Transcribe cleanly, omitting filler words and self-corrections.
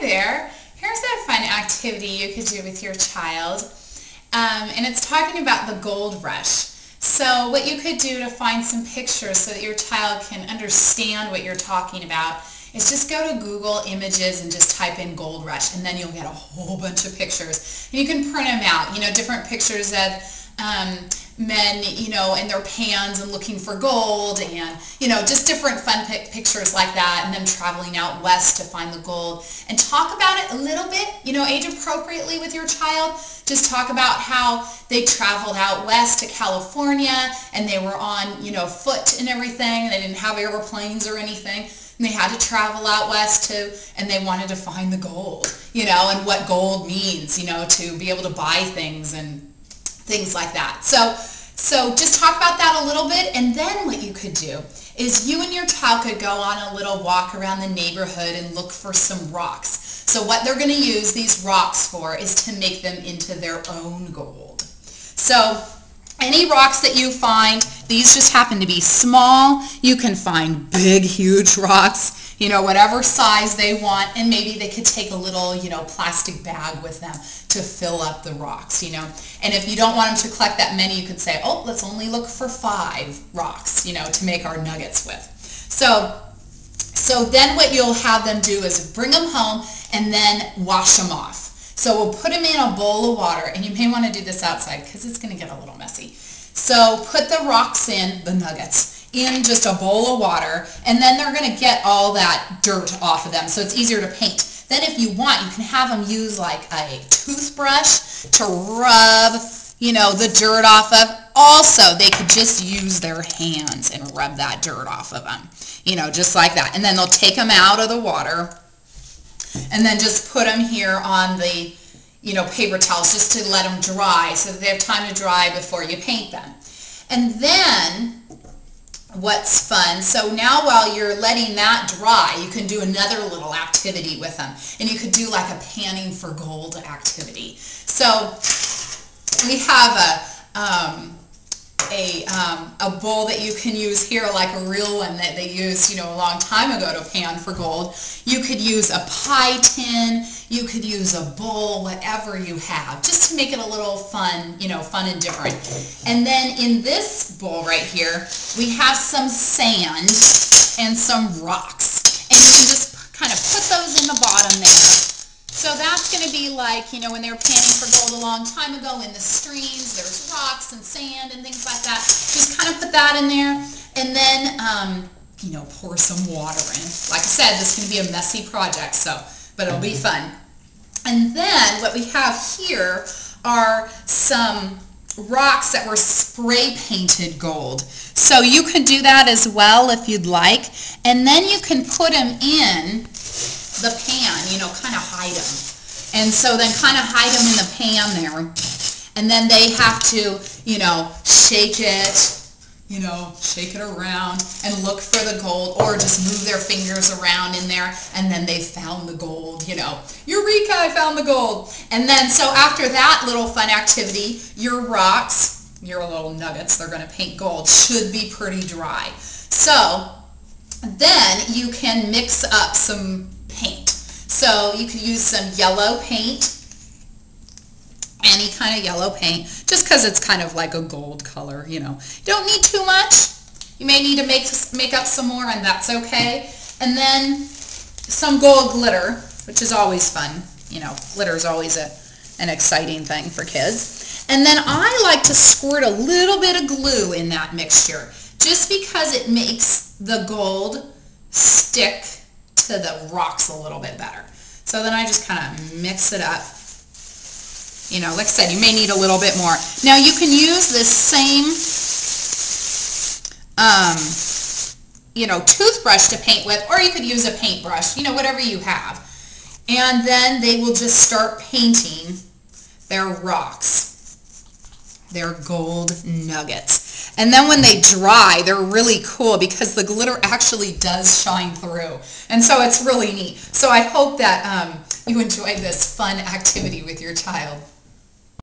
there. Here's a fun activity you could do with your child. And it's talking about the gold rush. So what you could do to find some pictures so that your child can understand what you're talking about is just go to Google Images and just type in gold rush, and then you'll get a whole bunch of pictures. And you can print them out, different pictures of men, in their pans and looking for gold, and, just different fun pictures like that, and them traveling out west to find the gold. And talk about it a little bit, age appropriately with your child. Just talk about how they traveled out west to California, and they were on, foot and everything. They didn't have airplanes or anything. And they had to travel out west and they wanted to find the gold, and what gold means, to be able to buy things and things like that. So just talk about that a little bit, and then what you could do is you and your child could go on a little walk around the neighborhood and look for some rocks. So what they're going to use these rocks for is to make them into their own gold. So any rocks that you find, these just happen to be small. You can find big, huge rocks, whatever size they want, and maybe they could take a little, plastic bag with them to fill up the rocks, And if you don't want them to collect that many, you could say, oh, let's only look for 5 rocks, to make our nuggets with. So then what you'll have them do is bring them home and then wash them off. So we'll put them in a bowl of water, and you may want to do this outside because it's going to get a little messy. So put the rocks in, the nuggets, in just a bowl of water, and then they're going to get all that dirt off of them, so it's easier to paint. Then if you want, you can have them use like a toothbrush to rub, the dirt off of. Also, they could just use their hands and rub that dirt off of them, just like that. And then they'll take them out of the water and then just put them here on the, paper towels just to let them dry so that they have time to dry before you paint them. And then what's fun, so now while you're letting that dry, you can do another little activity with them. And you could do like a panning for gold activity. So we have a bowl that you can use here, like a real one that they used, a long time ago to pan for gold. You could use a pie tin, you could use a bowl, whatever you have, just to make it a little fun, fun and different. And then in this bowl right here, we have some sand and some rocks. And you can just kind of put those in the bottom there. So that's going to be like, when they were panning for gold a long time ago in the streams, there's rocks and sand and things like that. Just kind of put that in there, and then, pour some water in. Like I said, this is going to be a messy project, but it'll be fun. And then what we have here are some rocks that were spray painted gold. So you could do that as well if you'd like. And then you can put them in the pan, kind of hide them. And so then kind of hide them in the pan there. And then they have to, shake it around and look for the gold, or just move their fingers around in there, and then they found the gold, Eureka, I found the gold. And then so after that little fun activity, your rocks, your little nuggets they're going to paint gold, should be pretty dry. So then you can mix up some paint. So you could use some yellow paint, any kind of yellow paint, just because it's kind of like a gold color, You don't need too much. You may need to make up some more, and that's okay. And then some gold glitter, which is always fun. Glitter is always an exciting thing for kids. And then I like to squirt a little bit of glue in that mixture, just because it makes the gold stick to the rocks a little bit better. So then I just kind of mix it up. Like I said, you may need a little bit more. Now you can use this same, toothbrush to paint with, or you could use a paintbrush, whatever you have. And then they will just start painting their rocks, their gold nuggets. And then when they dry, they're really cool because the glitter actually does shine through. And so it's really neat. So I hope that you enjoyed this fun activity with your child.